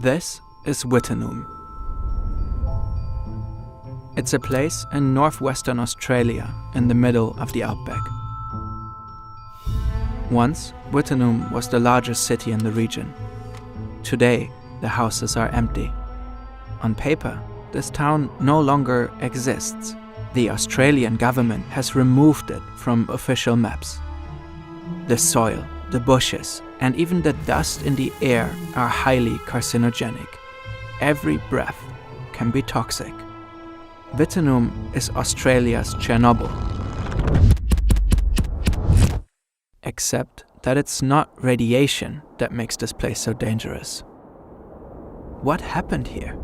This is Wittenoom. It's a place in northwestern Australia in the middle of the outback. Once, Wittenoom was the largest city in the region. Today, the houses are empty. On paper, this town no longer exists. The Australian government has removed it from official maps. The soil, the bushes, and even the dust in the air are highly carcinogenic. Every breath can be toxic. Wittenoom is Australia's Chernobyl. Except that it's not radiation that makes this place so dangerous. What happened here?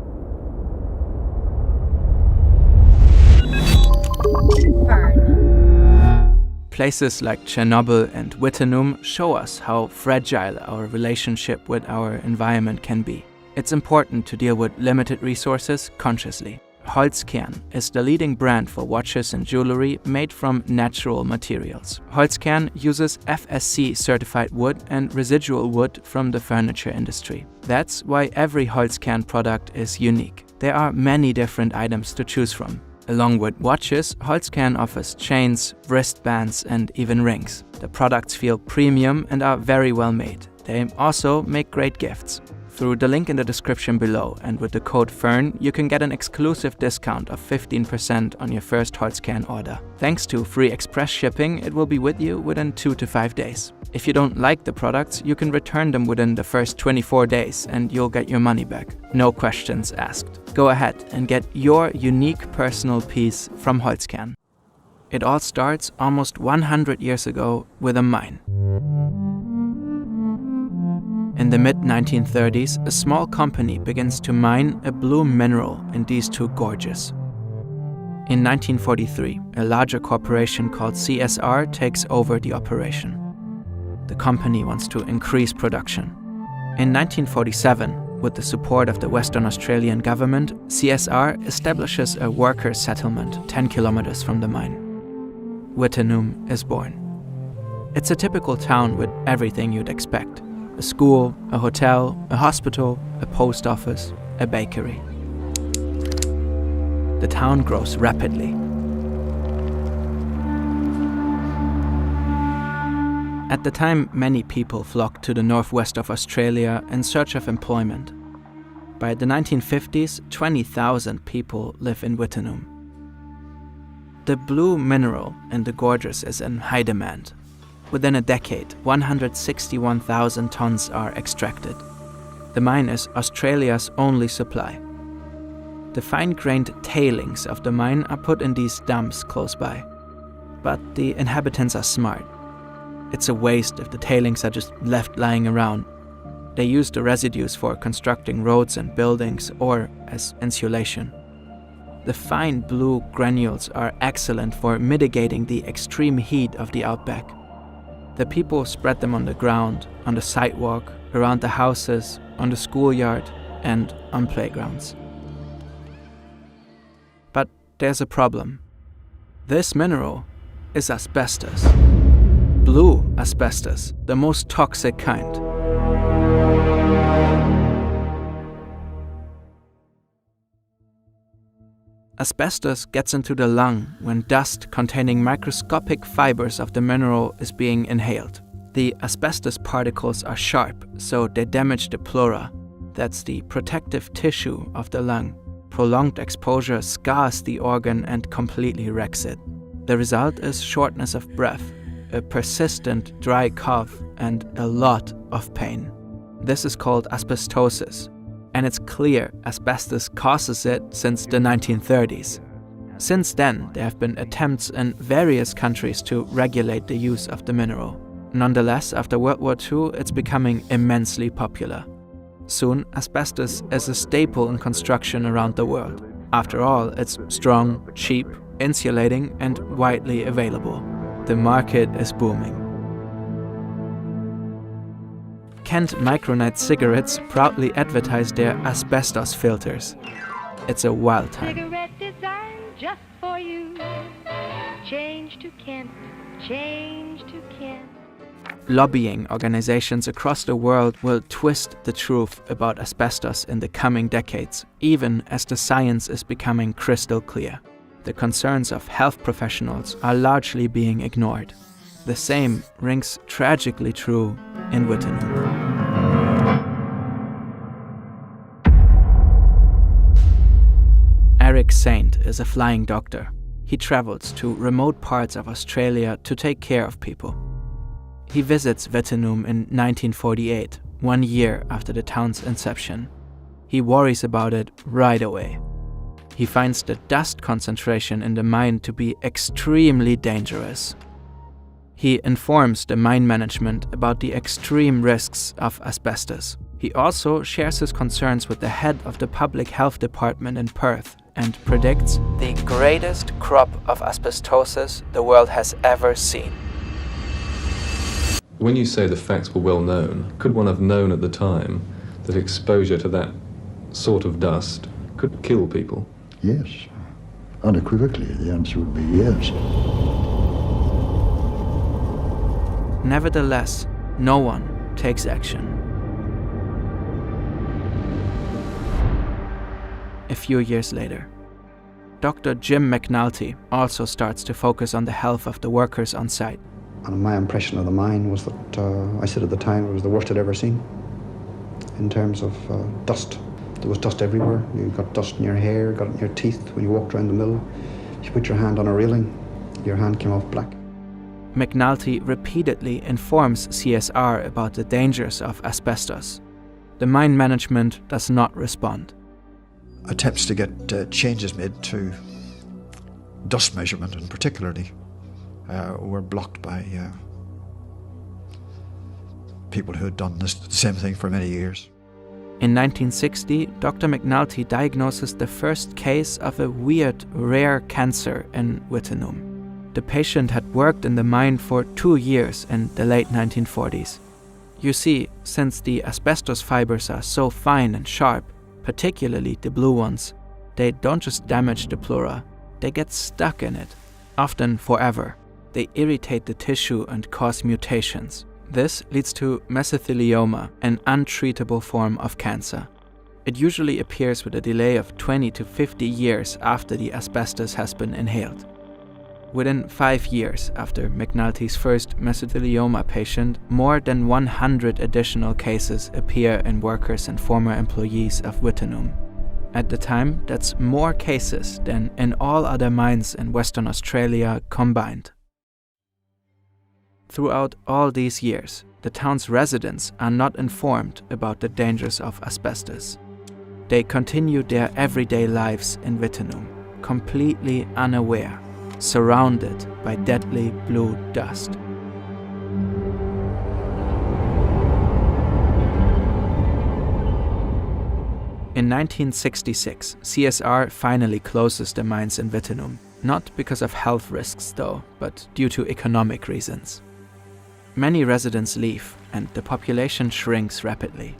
Places like Chernobyl and Wittenoom show us how fragile our relationship with our environment can be. It's important to deal with limited resources consciously. Holzkern is the leading brand for watches and jewelry made from natural materials. Holzkern uses FSC certified wood and residual wood from the furniture industry. That's why every Holzkern product is unique. There are many different items to choose from. Along with watches, Holzkern offers chains, wristbands, and even rings. The products feel premium and are very well made. They also make great gifts. Through the link in the description below and with the code FERN, you can get an exclusive discount of 15% on your first Holzkern order. Thanks to free express shipping, it will be with you within 2 to 5 days. If you don't like the products, you can return them within the first 24 days and you'll get your money back. No questions asked. Go ahead and get your unique personal piece from Holzkern. It all starts almost 100 years ago with a mine. In the mid-1930s, a small company begins to mine a blue mineral in these two gorges. In 1943, a larger corporation called CSR takes over the operation. The company wants to increase production. In 1947, with the support of the Western Australian government, CSR establishes a worker settlement 10 kilometers from the mine. Wittenoom is born. It's a typical town with everything you'd expect. A school, a hotel, a hospital, a post office, a bakery. The town grows rapidly. At the time, many people flocked to the northwest of Australia in search of employment. By the 1950s, 20,000 people live in Wittenoom. The blue mineral in the gorges is in high demand. Within a decade, 161,000 tons are extracted. The mine is Australia's only supply. The fine-grained tailings of the mine are put in these dumps close by. But the inhabitants are smart. It's a waste if the tailings are just left lying around. They use the residues for constructing roads and buildings or as insulation. The fine blue granules are excellent for mitigating the extreme heat of the outback. The people spread them on the ground, on the sidewalk, around the houses, on the schoolyard, and on playgrounds. But there's a problem. This mineral is asbestos. Blue asbestos, the most toxic kind. Asbestos gets into the lung when dust containing microscopic fibers of the mineral is being inhaled. The asbestos particles are sharp, so they damage the pleura. That's the protective tissue of the lung. Prolonged exposure scars the organ and completely wrecks it. The result is shortness of breath, a persistent dry cough, and a lot of pain. This is called asbestosis. And it's clear asbestos causes it since the 1930s. Since then, there have been attempts in various countries to regulate the use of the mineral. Nonetheless, after World War II, it's becoming immensely popular. Soon, asbestos is a staple in construction around the world. After all, it's strong, cheap, insulating, and widely available. The market is booming. Kent Micronite cigarettes proudly advertise their asbestos filters. It's a wild time. Cigarette designed just for you. Change to Kent, change to Kent. Lobbying organizations across the world will twist the truth about asbestos in the coming decades, even as the science is becoming crystal clear. The concerns of health professionals are largely being ignored. The same rings tragically true in Wittenum. Eric Saint is a flying doctor. He travels to remote parts of Australia to take care of people. He visits Wittenum in 1948, 1 year after the town's inception. He worries about it right away. He finds the dust concentration in the mine to be extremely dangerous. He informs the mine management about the extreme risks of asbestos. He also shares his concerns with the head of the public health department in Perth and predicts the greatest crop of asbestosis the world has ever seen. When you say the facts were well known, could one have known at the time that exposure to that sort of dust could kill people? Yes. Unequivocally, the answer would be yes. Nevertheless, no one takes action. A few years later, Dr. Jim McNulty also starts to focus on the health of the workers on site. And my impression of the mine was that, I said at the time, it was the worst I'd ever seen in terms of dust. There was dust everywhere. You got dust in your hair, got it in your teeth. When you walked around the mill, you put your hand on a railing, your hand came off black. McNulty repeatedly informs CSR about the dangers of asbestos. The mine management does not respond. Attempts to get changes made to dust measurement, and particularly, were blocked by people who had done the same thing for many years. In 1960, Dr. McNulty diagnoses the first case of a weird, rare cancer in Wittenum. The patient had worked in the mine for 2 years in the late 1940s. You see, since the asbestos fibers are so fine and sharp, particularly the blue ones, they don't just damage the pleura, they get stuck in it, often forever. They irritate the tissue and cause mutations. This leads to mesothelioma, an untreatable form of cancer. It usually appears with a delay of 20 to 50 years after the asbestos has been inhaled. Within 5 years after McNulty's first mesothelioma patient, more than 100 additional cases appear in workers and former employees of Wittenum. At the time, that's more cases than in all other mines in Western Australia combined. Throughout all these years, the town's residents are not informed about the dangers of asbestos. They continue their everyday lives in Wittenum, completely unaware, surrounded by deadly blue dust. In 1966, CSR finally closes the mines in Wittenum, not because of health risks though, but due to economic reasons. Many residents leave and the population shrinks rapidly.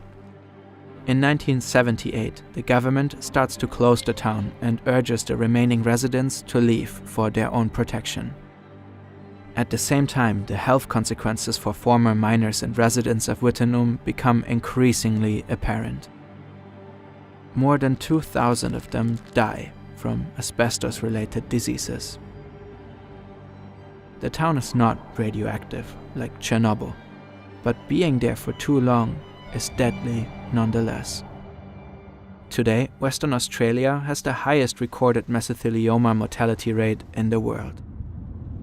In 1978, the government starts to close the town and urges the remaining residents to leave for their own protection. At the same time, the health consequences for former miners and residents of Wittenum become increasingly apparent. More than 2,000 of them die from asbestos-related diseases. The town is not radioactive, like Chernobyl, but being there for too long is deadly nonetheless. Today, Western Australia has the highest recorded mesothelioma mortality rate in the world.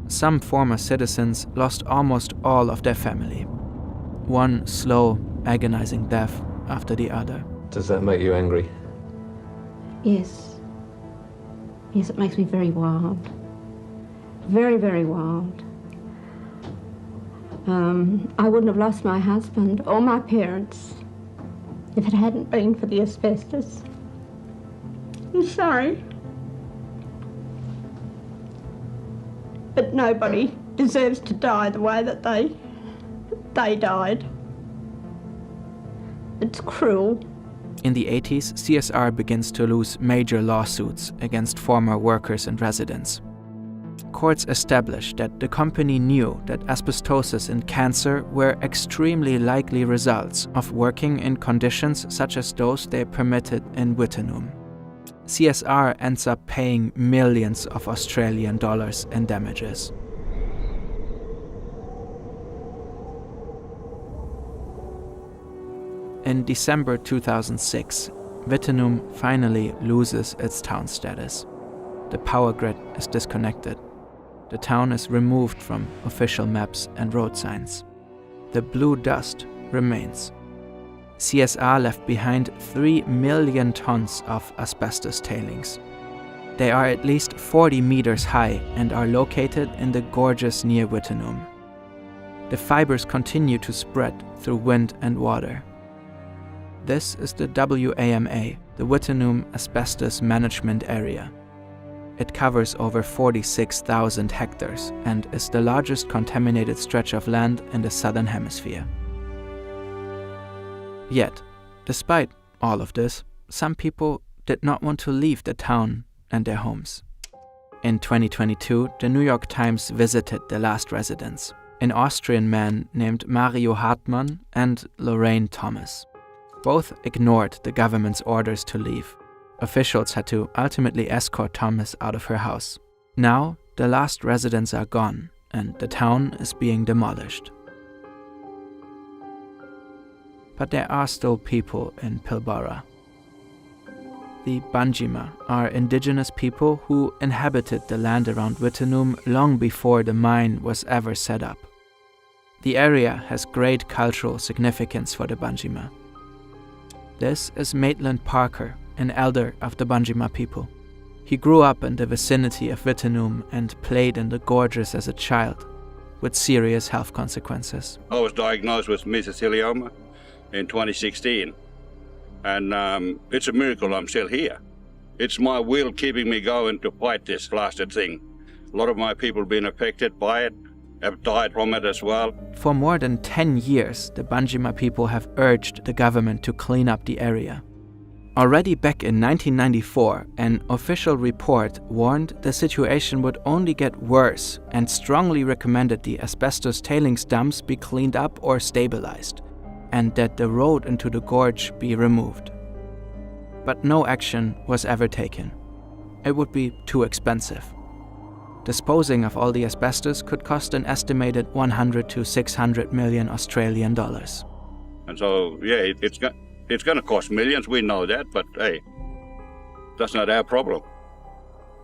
Some former citizens lost almost all of their family. One slow, agonizing death after the other. Does that make you angry? Yes. Yes, it makes me very wild. Very, very wild. I wouldn't have lost my husband or my parents if it hadn't been for the asbestos. I'm sorry. But nobody deserves to die the way that they died. It's cruel. In the 80s, CSR begins to lose major lawsuits against former workers and residents. reports established that the company knew that asbestosis and cancer were extremely likely results of working in conditions such as those they permitted in Wittenum. CSR ends up paying millions of Australian dollars in damages. In December 2006, Wittenum finally loses its town status. The power grid is disconnected. The town is removed from official maps and road signs. The blue dust remains. CSR left behind 3 million tons of asbestos tailings. They are at least 40 meters high and are located in the gorges near Wittenum. The fibers continue to spread through wind and water. This is the WAMA, the Wittenum Asbestos Management Area. It covers over 46,000 hectares and is the largest contaminated stretch of land in the Southern Hemisphere. Yet, despite all of this, some people did not want to leave the town and their homes. In 2022, the New York Times visited the last residents, an Austrian man named Mario Hartmann and Lorraine Thomas. Both ignored the government's orders to leave. Officials had to ultimately escort Thomas out of her house. Now, the last residents are gone, and the town is being demolished. But there are still people in Pilbara. The Banjima are indigenous people who inhabited the land around Wittenum long before the mine was ever set up. The area has great cultural significance for the Banjima. This is Maitland Parker, an elder of the Banjima people. He grew up in the vicinity of Wittenum and played in the gorges as a child, with serious health consequences. I was diagnosed with mesothelioma in 2016, and it's a miracle I'm still here. It's my will keeping me going to fight this blasted thing. A lot of my people have been affected by it, have died from it as well. For more than 10 years, the Banjima people have urged the government to clean up the area. Already back in 1994, an official report warned the situation would only get worse and strongly recommended the asbestos tailings dumps be cleaned up or stabilized, and that the road into the gorge be removed. But no action was ever taken. It would be too expensive. Disposing of all the asbestos could cost an estimated 100 to 600 million Australian dollars. And so, yeah, it's going to cost millions, we know that, but hey, that's not our problem.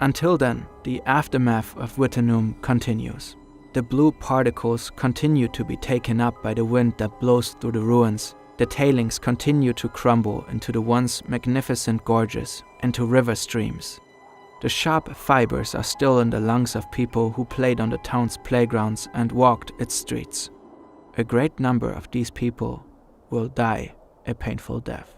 Until then, the aftermath of Wittenum continues. The blue particles continue to be taken up by the wind that blows through the ruins. The tailings continue to crumble into the once magnificent gorges and to river streams. The sharp fibers are still in the lungs of people who played on the town's playgrounds and walked its streets. A great number of these people will die a painful death.